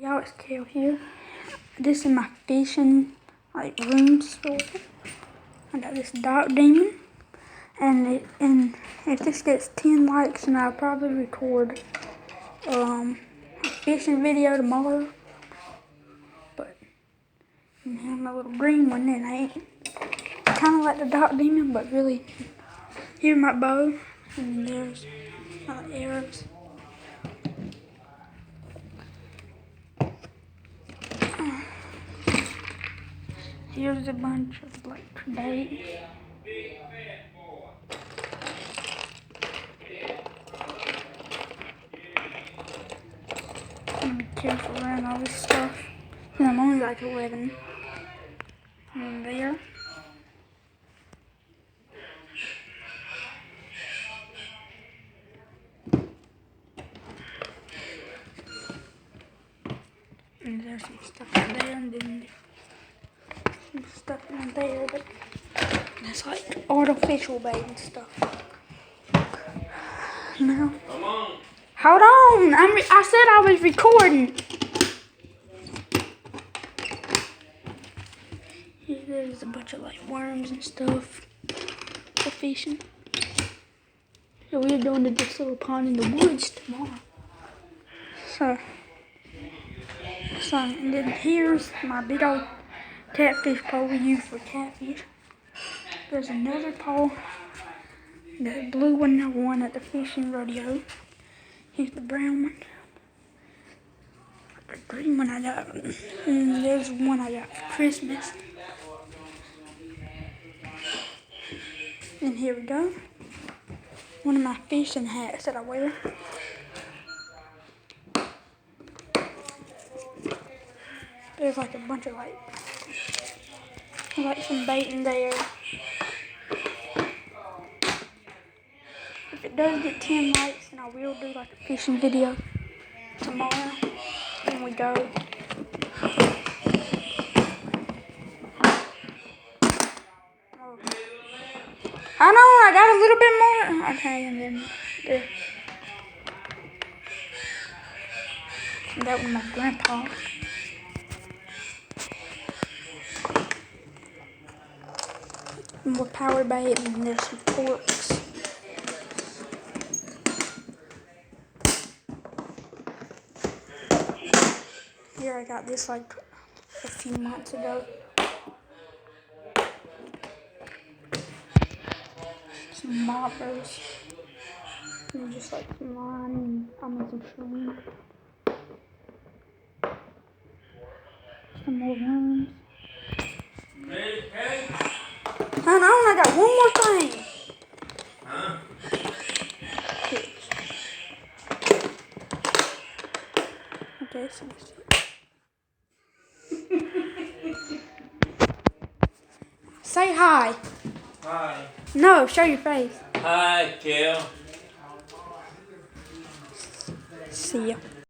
Y'all, it's Kale here. This is my fishing room store. I got this Dark Demon, and if this gets 10 likes, then I'll probably record a fishing video tomorrow. But I have my little green one, and I ain't kind of like the Dark Demon, but really, here's my bow, and there's my arrows. Here's a bunch of bait. Be careful around all this stuff. And I'm only like 11. And there. And there's some stuff out there, and then some stuff in there, but that's like artificial bait and stuff. Now, hold on! I said I was recording. There's a bunch of like worms and stuff for fishing. So we're going to this little pond in the woods tomorrow. So, and then here's my big old catfish pole we use for catfish. There's another pole, the blue one I won at the fishing rodeo. Here's the brown one. The green one I got, and there's one I got for Christmas. And here we go. One of my fishing hats that I wear. There's like a bunch of like some bait in there. If it does get 10 likes, then I will do like a fishing video tomorrow when we go. I know, I got a little bit more. Okay, and then there. And that was my grandpa. More power bait, and there's some forks. Here I got this like a few months ago. Some bobbers. And just like some line, and some shrimp. Some more worms. Hold on, I got one more thing. Huh? Okay, so say hi. Hi. No, show your face. Hi, Kale. See ya.